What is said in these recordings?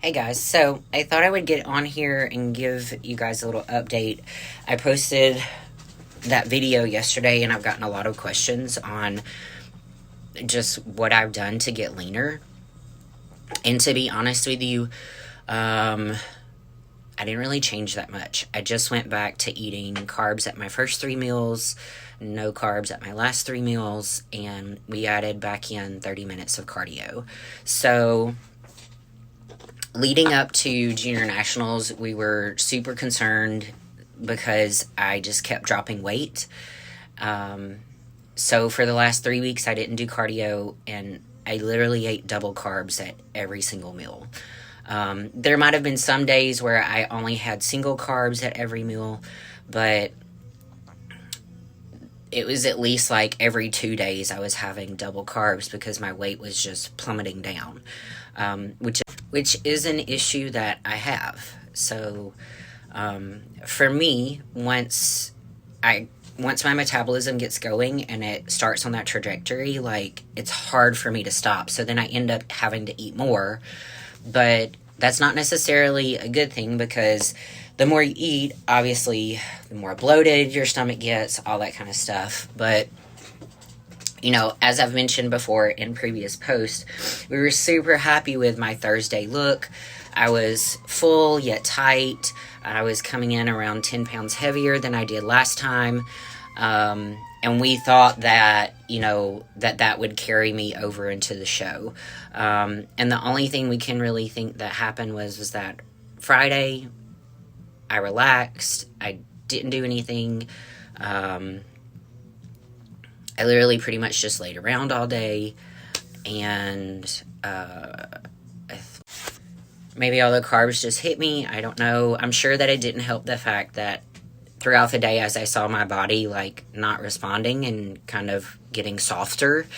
Hey guys, so I thought I would get on here and give you guys a little update. I posted that video yesterday and I've gotten a lot of questions on just what I've done to get leaner. And to be honest with you, I didn't really change that much. I just went back to eating carbs at my first 3 meals, no carbs at my last 3 meals, and we added back in 30 minutes of cardio. So leading up to Junior Nationals, we were super concerned because I just kept dropping weight. So for the last 3 weeks, I didn't do cardio, and I literally ate double carbs at every single meal. There might have been some days where I only had single carbs at every meal, but it was at least like every 2 days I was having double carbs because my weight was just plummeting down, which is an issue that I have. So for me, once my metabolism gets going and it starts on that trajectory, like, it's hard for me to stop. So then I end up having to eat more. But that's not necessarily a good thing, because the more you eat, obviously, the more bloated your stomach gets, all that kind of stuff. But, you know, as I've mentioned before in previous posts, we were super happy with my Thursday look. I was full yet tight. I was coming in around 10 pounds heavier than I did last time. And we thought that, you know, that would carry me over into the show. And the only thing we can really think that happened was that Friday, I relaxed. I didn't do anything. I literally pretty much just laid around all day. And maybe all the carbs just hit me. I don't know. I'm sure that it didn't help the fact that throughout the day, as I saw my body, like, not responding and kind of getting softer,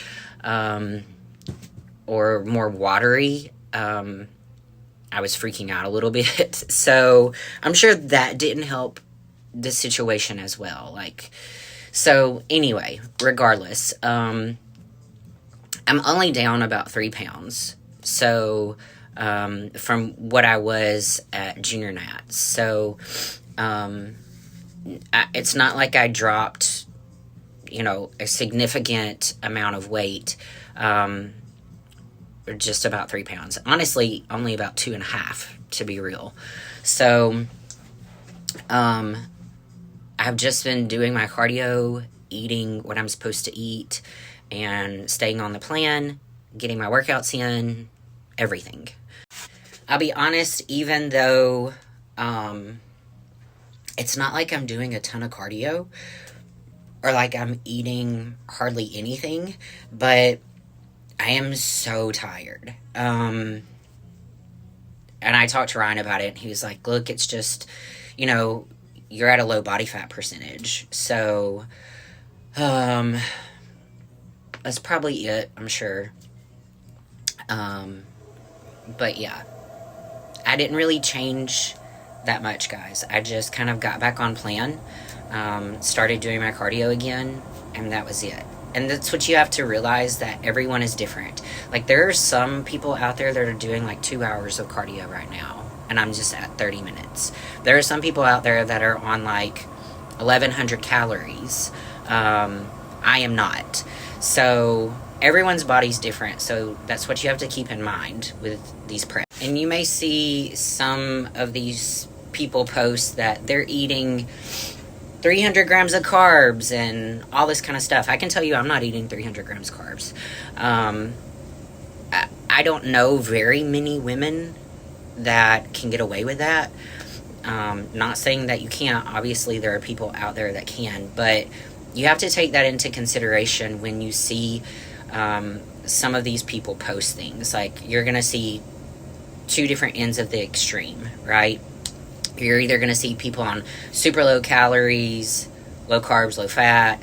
or more watery, I was freaking out a little bit. So I'm sure that didn't help the situation as well. So anyway, regardless, I'm only down about 3 pounds. So, from what I was at Junior Nats. So, it's not like I dropped, you know, a significant amount of weight, just about 3 pounds. Honestly, only about 2.5, to be real. So, I've just been doing my cardio, eating what I'm supposed to eat, and staying on the plan, getting my workouts in, everything. I'll be honest, even though, it's not like I'm doing a ton of cardio or like I'm eating hardly anything, but I am so tired. And I talked to Ryan about it, and he was like, look, it's just, you know, you're at a low body fat percentage. So, that's probably it, I'm sure. But yeah, I didn't really change that much, guys. I just kind of got back on plan, started doing my cardio again, and that was it. And that's what you have to realize, that everyone is different. Like, there are some people out there that are doing like 2 hours of cardio right now, and I'm just at 30 minutes. There are some people out there that are on like 1,100 calories. I am not. So everyone's body's different, so that's what you have to keep in mind with these preps. And you may see some of these people post that they're eating 300 grams of carbs and all this kind of stuff. I can tell you I'm not eating 300 grams of carbs. I don't know very many women that can get away with that. Not saying that you can't. Obviously, there are people out there that can, but you have to take that into consideration when you see some of these people post things. Like, you're going to see 2 different ends of the extreme, right? You're either going to see people on super low calories, low carbs, low fat,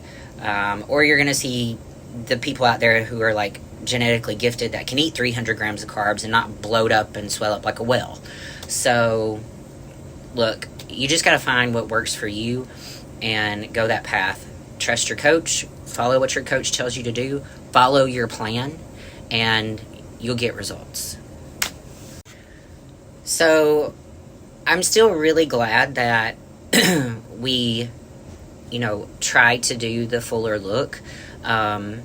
or you're going to see the people out there who are like genetically gifted that can eat 300 grams of carbs and not bloat up and swell up like a whale. So, look, you just got to find what works for you and go that path. Trust your coach, follow what your coach tells you to do, follow your plan, and you'll get results. So I'm still really glad that we, tried to do the fuller look. I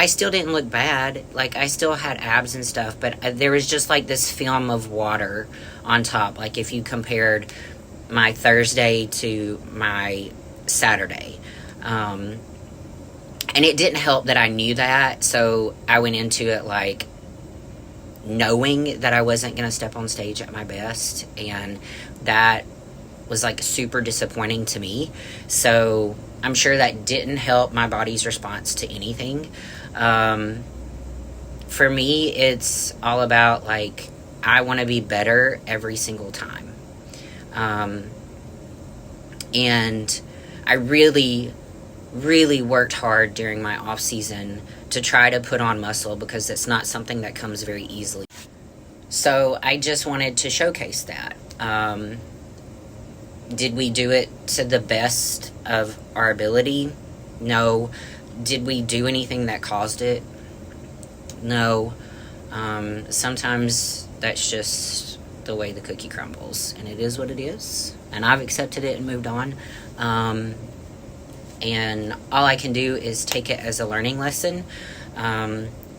still didn't look bad. Like, I still had abs and stuff, but there was just like this film of water on top. Like, if you compared my Thursday to my Saturday. And it didn't help that I knew that, so I went into it like knowing that I wasn't going to step on stage at my best, and that was like super disappointing to me. So I'm sure that didn't help my body's response to anything. For me, it's all about like, I want to be better every single time. And I really worked hard during my off season to try to put on muscle, because it's not something that comes very easily. So I just wanted to showcase that. Did we do it to the best of our ability? No. Did we do anything that caused it? No. Sometimes that's just the way the cookie crumbles, and it is what it is. And I've accepted it and moved on. And all I can do is take it as a learning lesson.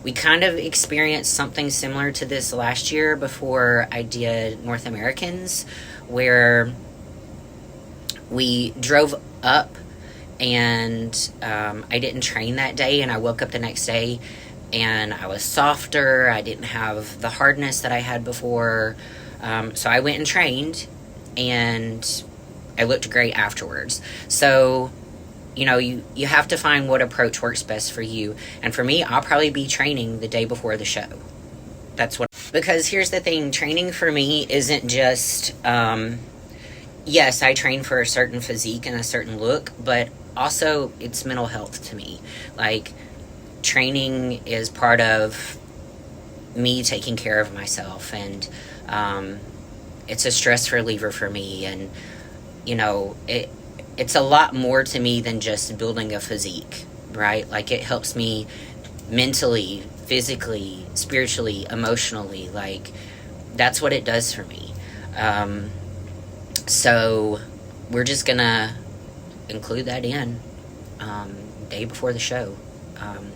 We kind of experienced something similar to this last year before I did North Americans, where we drove up and I didn't train that day, and I woke up the next day and I was softer. I didn't have the hardness that I had before. So I went and trained, and I looked great afterwards. So, you have to find what approach works best for you. And for me, I'll probably be training the day before the show. Because here's the thing, training for me isn't just, yes, I train for a certain physique and a certain look, but also it's mental health to me. Like, training is part of me taking care of myself, and it's a stress reliever for me. And, it's a lot more to me than just building a physique, right? Like, it helps me mentally, physically, spiritually, emotionally. Like, that's what it does for me. So we're just gonna include that in day before the show.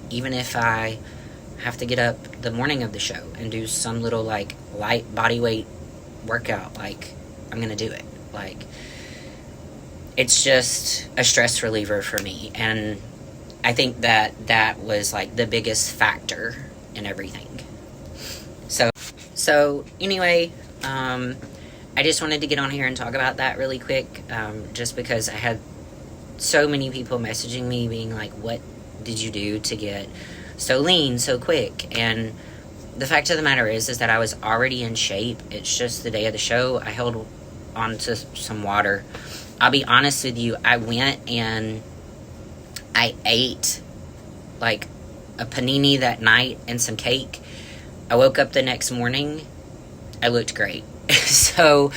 Even if I have to get up the morning of the show and do some little like light body weight workout, like, I'm gonna do it. Like, it's just a stress reliever for me, and I think that was like the biggest factor in everything. So anyway, I just wanted to get on here and talk about that really quick, just because I had so many people messaging me being like, what did you do to get so lean so quick? And the fact of the matter is that I was already in shape. It's just the day of the show, I held on to some water. I'll be honest with you, I went and I ate like a panini that night and some cake. I woke up the next morning, I looked great. So,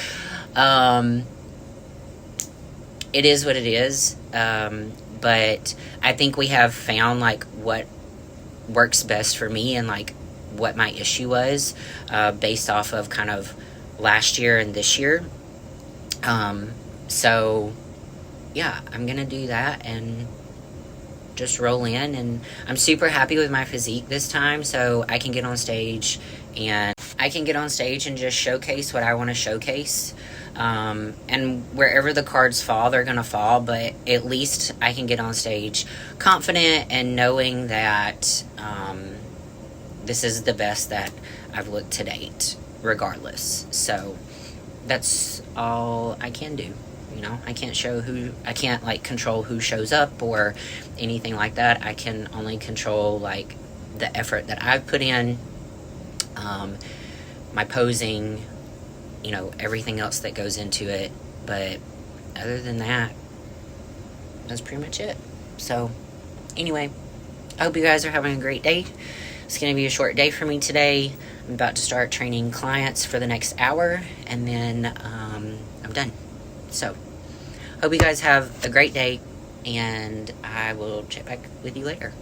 it is what it is. But I think we have found like what works best for me, and like what my issue was, based off of kind of last year and this year. So yeah, I'm gonna do that and just roll in, and I'm super happy with my physique this time, so I can get on stage and just showcase what I want to showcase. And wherever the cards fall, they're gonna fall, but at least I can get on stage confident and knowing that this is the best that I've looked to date, regardless. So that's all I can do. I can't like control who shows up or anything like that. I can only control like the effort that I've put in, my posing, everything else that goes into it. But other than that, that's pretty much it. So anyway, I hope you guys are having a great day. It's going to be a short day for me today. I'm about to start training clients for the next hour, and then I'm done. So hope you guys have a great day, and I will check back with you later.